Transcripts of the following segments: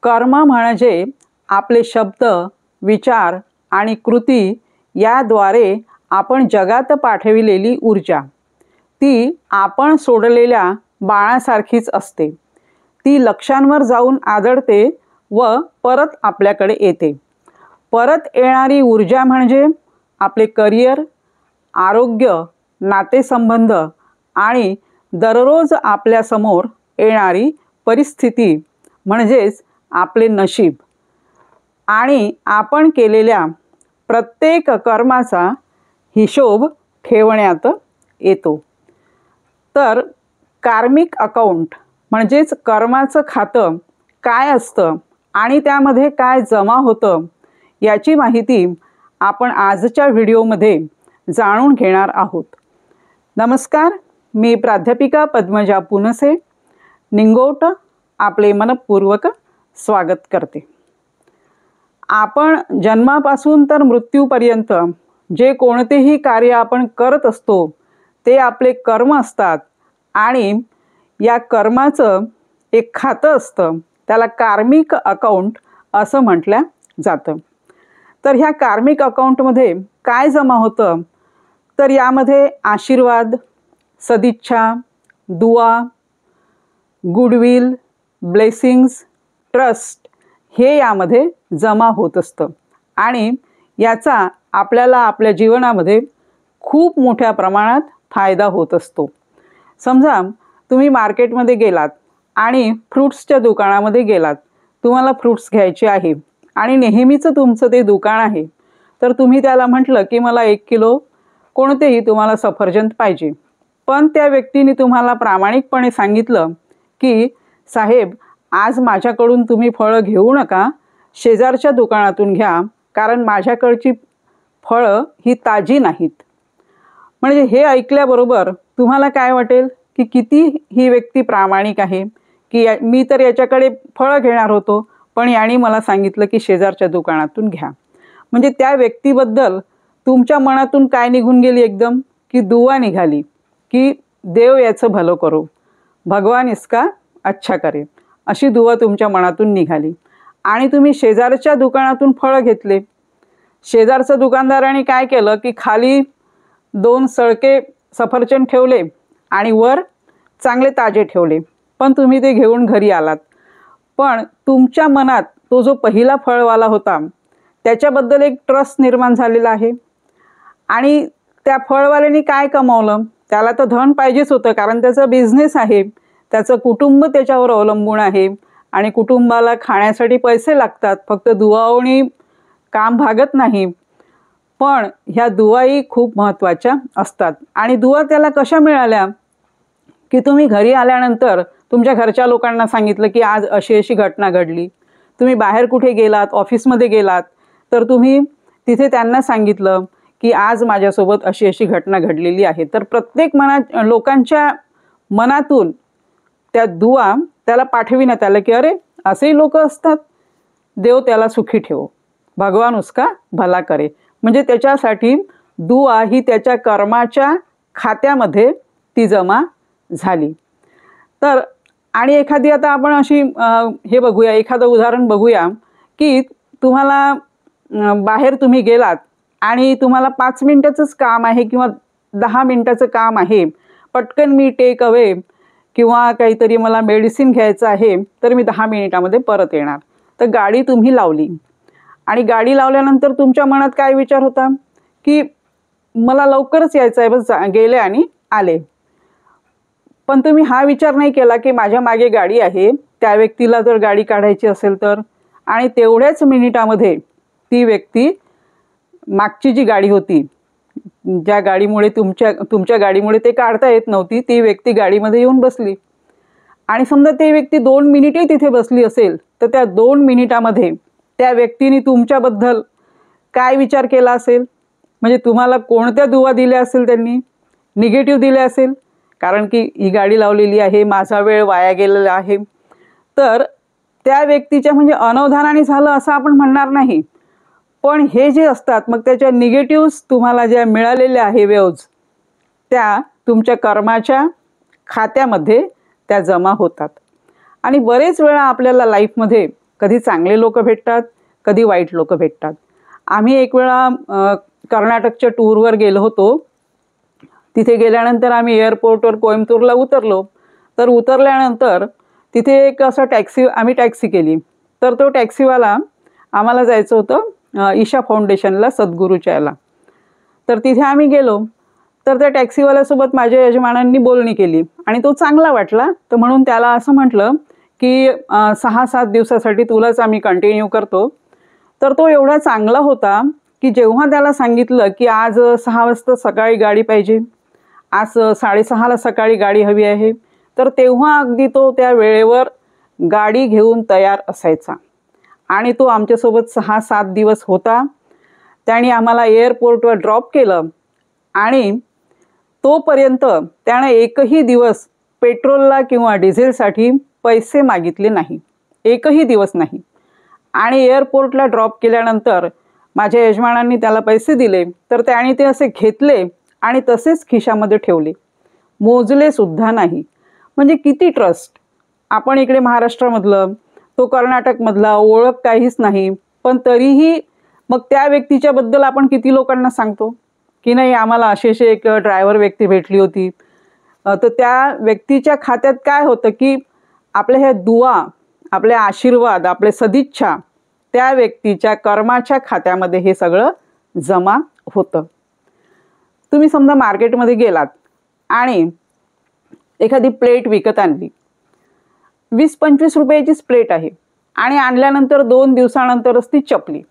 कर्म म्हणजे आपले शब्द, विचार आणि कृती याद्वारे आपण जगात पाठविलेली ऊर्जा. ती आपण सोडलेल्या बाणासारखीच असते. ती लक्ष्यांवर जाऊन आदळते व परत आपल्याकडे येते. परत येणारी ऊर्जा म्हणजे आपले करिअर, आरोग्य, नातेसंबंध आणि दररोज आपल्यासमोर येणारी परिस्थिती म्हणजेच आपले नशीब. आणि आपण केलेल्या प्रत्येक कर्माचा हिशोब ठेवण्यात येतो. तर कार्मिक अकाउंट म्हणजेच कर्माचं खातं काय असतं आणि त्यामध्ये काय जमा होतं याची माहिती आपण आजच्या व्हिडिओमध्ये जाणून घेणार आहोत. नमस्कार, मी प्राध्यापिका पद्मजा पुनसे, निंगोट आपले मनपूर्वक स्वागत करते. आपण जन्मापासून तर मृत्यूपर्यंत जे कोणतेही कार्य आपण करत असतो ते आपले कर्म असतात आणि या कर्माचं एक खातं असतं, त्याला कार्मिक अकाउंट असं म्हटलं जातं. तर ह्या कार्मिक अकाउंटमध्ये काय जमा होतं, तर यामध्ये आशीर्वाद, सदिच्छा, दुआ, गुडविल, ब्लेसिंग्स, ट्रस्ट हे यामध्ये जमा होत असतं आणि याचा आपल्याला आपल्या जीवनामध्ये खूप मोठ्या प्रमाणात फायदा होत असतो. समजा तुम्ही मार्केटमध्ये गेलात आणि फ्रूट्सच्या दुकानामध्ये गेलात, तुम्हाला फ्रूट्स घ्यायचे आहे आणि नेहमीचं तुमचं ते दुकान आहे, तर तुम्ही त्याला म्हटलं की मला 1 किलो कोणतेही तुम्हाला सफरचंद पाहिजे. पण त्या व्यक्तीने तुम्हाला प्रामाणिकपणे सांगितलं की साहेब, आज माझ्याकडून तुम्ही फळं घेऊ नका, शेजारच्या दुकानातून घ्या, कारण माझ्याकडची फळं ही ताजी नाहीत. म्हणजे हे ऐकल्याबरोबर तुम्हाला काय वाटेल की किती ही व्यक्ती प्रामाणिक आहे, की मी तर याच्याकडे फळं घेणार होतो, पण याने मला सांगितलं की शेजारच्या दुकानातून घ्या. म्हणजे त्या व्यक्तीबद्दल तुमच्या मनातून काय निघून गेली, एकदम की दुआ निघाली की देव याचं भलं करो, भगवान इसका अच्छा करे, अशी दुआ तुमच्या मनातून निघाली आणि तुम्ही शेजारच्या दुकानातून फळं घेतले. शेजारच्या दुकानदाराने काय केलं की खाली 2 सळके सफरचंद ठेवले आणि वर चांगले ताजे ठेवले, पण तुम्ही ते घेऊन घरी आलात. पण तुमच्या मनात तो जो पहिला फळवाला होता त्याच्याबद्दल एक ट्रस्ट निर्माण झालेला आहे आणि त्या फळवाल्याने काय कमावलं, त्याला तर धन पाहिजेच होतं, कारण त्याचा बिझनेस आहे, त्याचं कुटुंब त्याच्यावर अवलंबून आहे आणि कुटुंबाला खाण्यासाठी पैसे लागतात. फक्त दुआओनी काम भागत नाही, पण ह्या दुआही खूप महत्त्वाच्या असतात. आणि दुआ त्याला कशा मिळाल्या की तुम्ही घरी आल्यानंतर तुमच्या घरच्या लोकांना सांगितलं की आज अशी अशी घटना घडली. तुम्ही बाहेर कुठे गेलात, ऑफिसमध्ये गेलात, तर तुम्ही तिथे त्यांना सांगितलं की आज माझ्यासोबत अशी अशी घटना घडलेली आहे. तर प्रत्येक लोकांच्या मनातून त्या दुआ त्याला पाठविण्यात आलं की अरे, असेही लोक असतात, देव त्याला सुखी ठेवो, भगवान उसका भला करे. म्हणजे त्याच्यासाठी दुआ ही त्याच्या कर्माच्या खात्यामध्ये ती जमा झाली. तर आणि एखादी आता आपण अशी हे बघूया, एखादं उदाहरण बघूया की तुम्हाला बाहेर तुम्ही गेलात आणि तुम्हाला 5 मिनिटाचंच काम आहे किंवा 10 मिनिटाचं काम आहे, पटकन मी टेक अवे किंवा काहीतरी मला मेडिसिन घ्यायचं आहे, तर मी 10 मिनिटामध्ये परत येणार. तर गाडी तुम्ही लावली आणि गाडी लावल्यानंतर तुमच्या मनात काय विचार होता की मला लवकरच यायचं आहे, बस गेले आणि आले. पण तुम्ही हा विचार नाही केला की माझ्या मागे गाडी आहे, त्या व्यक्तीला जर गाडी काढायची असेल तर, आणि तेवढ्याच मिनिटामध्ये ती व्यक्ती मागची जी गाडी होती, ज्या गाडीमुळे तुमच्या गाडीमुळे ते काढता येत नव्हती, ती व्यक्ती गाडीमध्ये येऊन बसली. आणि समजा ती व्यक्ती 2 मिनिटही तिथे बसली असेल, तर त्या 2 मिनिटामध्ये त्या व्यक्तीने तुमच्याबद्दल काय विचार केला असेल, म्हणजे तुम्हाला कोणत्या दुआ दिल्या असेल, त्यांनी निगेटिव्ह दिल्या असेल, कारण की ही गाडी लावलेली आहे, माझा वेळ वाया गेलेला आहे. तर त्या व्यक्तीच्या म्हणजे अनवधानाने झालं असं आपण म्हणणार नाही, पण हे जे असतात मग त्याच्या निगेटिव्हज तुम्हाला ज्या मिळालेल्या आहे वेव्ज, त्या तुमच्या कर्माच्या खात्यामध्ये त्या जमा होतात. आणि बरेच वेळा आपल्याला लाईफमध्ये कधी चांगले लोक भेटतात, कधी वाईट लोक भेटतात. आम्ही एक वेळा कर्नाटकच्या टूरवर गेलो होतो. तिथे गेल्यानंतर आम्ही एअरपोर्टवर कोइंबतूरला उतरलो. तर उतरल्यानंतर तिथे एक असं आम्ही टॅक्सी केली. तर तो टॅक्सीवाला, आम्हाला जायचं होतं ईशा फाउंडेशनला, सद्गुरूच्या याला. तर तिथे आम्ही गेलो. तर त्या टॅक्सीवाल्यासोबत माझ्या यजमानांनी बोलणी केली आणि तो चांगला वाटला. तर म्हणून त्याला असं म्हटलं की 6-7 दिवसासाठी तुलाच आम्ही कंटिन्यू करतो. तर तो एवढा चांगला होता की जेव्हा त्याला सांगितलं की आज 6 वाजता सकाळी गाडी पाहिजे, आज 6:30ला सकाळी गाडी हवी आहे, तर तेव्हा अगदी तो त्या वेळेवर गाडी घेऊन तयार असायचा. आणि तो आमच्यासोबत 6-7 दिवस होता. त्याने आम्हाला एअरपोर्टवर ड्रॉप केलं आणि तोपर्यंत त्याने एकही दिवस पेट्रोलला किंवा डिझेलसाठी पैसे मागितले नाही, एकही दिवस नाही. आणि एअरपोर्टला ड्रॉप केल्यानंतर माझ्या यजमानांनी त्याला पैसे दिले. तर त्याने ते असे घेतले आणि तसेच खिशामध्ये ठेवले, मोजले सुद्धा नाही. म्हणजे किती ट्रस्ट. आपण इकडे महाराष्ट्रामधलं, तो कर्नाटकमधला, ओळख काहीच नाही, पण तरीही मग त्या व्यक्तीच्याबद्दल आपण किती लोकांना सांगतो की नाही आम्हाला अशी एक ड्रायव्हर व्यक्ती भेटली होती. तर त्या व्यक्तीच्या खात्यात काय होतं की आपल्या ह्या दुआ, आपले आशीर्वाद, आपले सदिच्छा त्या व्यक्तीच्या कर्माच्या खात्यामध्ये हे सगळं जमा होतं. तुम्ही समजा मार्केटमध्ये गेलात आणि एखादी प्लेट विकत आणली, 20-25 रुपयाचीच प्लेट आहे आणि आणल्यानंतर 2 दिवसानंतरच ती चपली.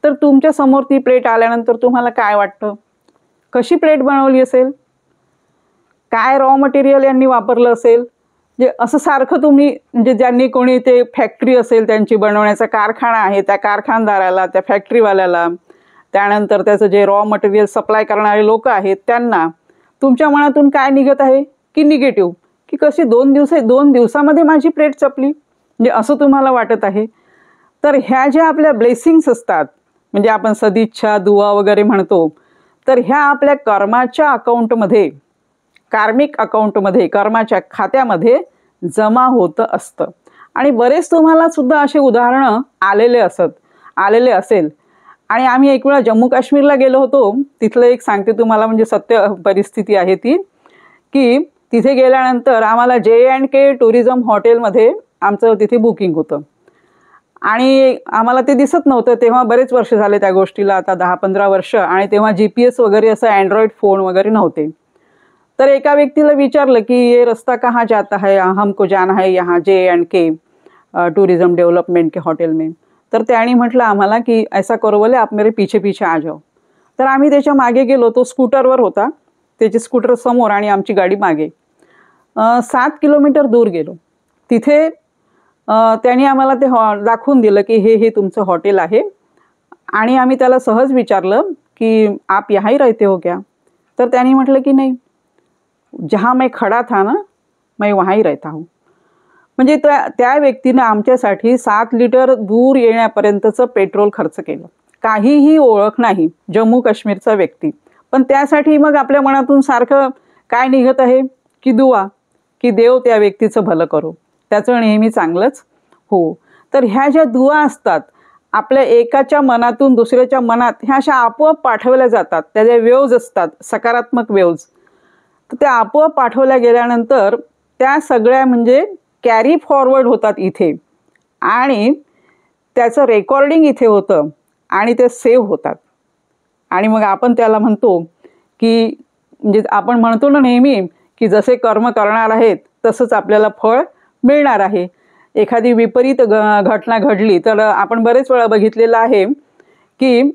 तर तुमच्या समोर ती प्लेट आल्यानंतर तुम्हाला काय वाटतं? कशी प्लेट बनवली असेल, काय रॉ मटेरियल यांनी वापरलं असेल? म्हणजे असं सारखं तुम्ही, म्हणजे ज्यांनी कोणी ते फॅक्टरी असेल त्यांची बनवण्याचा कारखाना आहे, त्या कारखानदाराला, त्या फॅक्टरीवाल्याला, त्यानंतर त्याचं जे रॉ मटेरियल सप्लाय करणारे लोक आहेत त्यांना तुमच्या मनातून काय निघत आहे की निगेटिव्ह, की कशी 2 दिवसामध्ये माझी प्लेट चपली, म्हणजे असं तुम्हाला वाटत आहे. तर ह्या ज्या आपल्या ब्लेसिंग्स असतात, म्हणजे आपण सदिच्छा, दुआ वगैरे म्हणतो, तर ह्या आपल्या कर्माच्या अकाउंटमध्ये, कार्मिक अकाउंटमध्ये, कर्माच्या खात्यामध्ये जमा होतं असतं. आणि बरेच तुम्हाला सुद्धा असे उदाहरणं आलेले असेल. आणि आम्ही एक वेळा जम्मू काश्मीरला गेलो होतो. तिथलं एक सांगते तुम्हाला, म्हणजे सत्य परिस्थिती आहे ती, की तिथे गेल्यानंतर आम्हाला J&K टुरिझम हॉटेलमध्ये आमचं तिथे बुकिंग होतं आणि आम्हाला ते दिसत नव्हतं. तेव्हा बरेच वर्ष झाले त्या गोष्टीला, आता 10-15 वर्ष. आणि तेव्हा GPS वगैरे असं अँड्रॉइड फोन वगैरे नव्हते. तर एका व्यक्तीला विचारलं की ये रस्ता कहाँ जाता है, हमको जाना है यहाँ J&K टूरिज्म डेवलपमेंट के हॉटेल में. तर त्याने म्हटलं आम्हाला की ऐसा करो बोले आप मेरे पीछे पीछे आ जाओ. तर आम्ही त्याच्या मागे गेलो. तो स्कूटरवर होता, त्याची स्कूटर समोर आणि आमची गाडी मागे. 7 किलोमीटर दूर गेलो. तिथे त्यांनी आम्हाला ते दाखवून दिलं की हे तुमचं हॉटेल आहे. आणि आम्ही त्याला सहज विचारलं की आप यहाँ ही रहते हो क्या? तर त्यांनी म्हटलं की नाही, जहाँ मैं खड़ा था ना, मैं वहाँ ही रहता हूँ. म्हणजे त्या व्यक्तीनं आमच्यासाठी 7 लिटर दूर येण्यापर्यंतचं पेट्रोल खर्च केलं. काहीही ओळख नाही, जम्मू काश्मीरचा व्यक्ती, पण त्यासाठी मग आपल्या मनातून सारखं काय निघत आहे की दुआ, की देव त्या व्यक्तीचं भलं करो, त्याचं नेहमी चांगलंच हो. तर ह्या ज्या दुआ असतात आपल्या एकाच्या मनातून दुसऱ्याच्या मनात, ह्या अशा आपोआप पाठवल्या जातात. त्याच्या वेव्ज असतात, सकारात्मक वेव्ज. तर त्या आपोआप पाठवल्या गेल्यानंतर त्या सगळ्या म्हणजे कॅरी फॉरवर्ड होतात इथे आणि त्याचं रेकॉर्डिंग इथे होतं आणि ते सेव्ह होतात. आणि मग आपण त्याला म्हणतो की, म्हणजे आपण म्हणतो ना नेहमी की जसे कर्म करणार आहेत तसंच आपल्याला फळ मिळणार आहे. एखादी विपरीत घटना घडली तर आपण बरेच वेळा बघितलेलं आहे की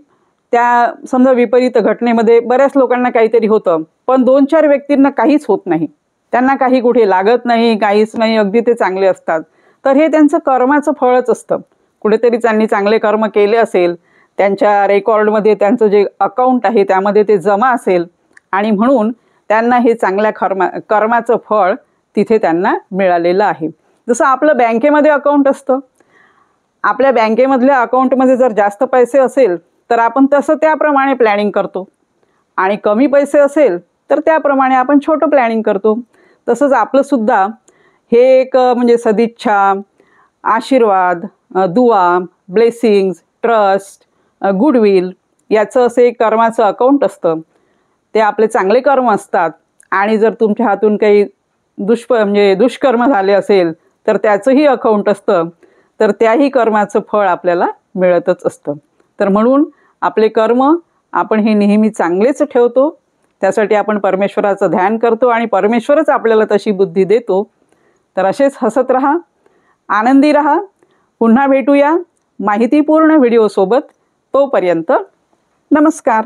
त्या समजा विपरीत घटनेमध्ये बऱ्याच लोकांना काहीतरी होतं, पण 2-4 व्यक्तींना काहीच होत नाही, त्यांना काही कुठे लागत नाही, काहीच नाही, अगदी ते चांगले असतात. तर हे त्यांचं कर्माचं फळच असतं. कुठेतरी त्यांनी चांगले कर्म केले असेल, त्यांच्या रेकॉर्डमध्ये त्यांचं जे अकाउंट आहे त्यामध्ये ते जमा असेल आणि म्हणून त्यांना हे चांगल्या कर्माचं फळ तिथे त्यांना मिळालेलं आहे. जसं आपलं बँकेमध्ये अकाउंट असतं, आपल्या बँकेमधल्या अकाउंटमध्ये जर जास्त पैसे असेल तर आपण तसं त्याप्रमाणे प्लॅनिंग करतो आणि कमी पैसे असेल तर त्याप्रमाणे आपण छोटं प्लॅनिंग करतो. तसंच आपलंसुद्धा हे एक म्हणजे सदिच्छा आशीर्वाद, दुआ, ब्लेसिंग्स, ट्रस्ट, गुडविल याचं असं एक कर्माचं अकाउंट असतं. ते आपले चांगले कर्म असतात. आणि जर तुमच्या हातून काही दुष्कर्म झाले असेल तर त्याचंही अकाउंट असतं. तर त्याही कर्माचं फळ आपल्याला मिळतच असतं. तर म्हणून आपले कर्म आपण हे नेहमी चांगलेच ठेवतो. त्यासाठी आपण परमेश्वराचं ध्यान करतो आणि परमेश्वरच आपल्याला तशी बुद्धी देतो. तर असेच हसत राहा, आनंदी राहा. पुन्हा भेटूया माहितीपूर्ण व्हिडिओसोबत. तोपर्यंत नमस्कार.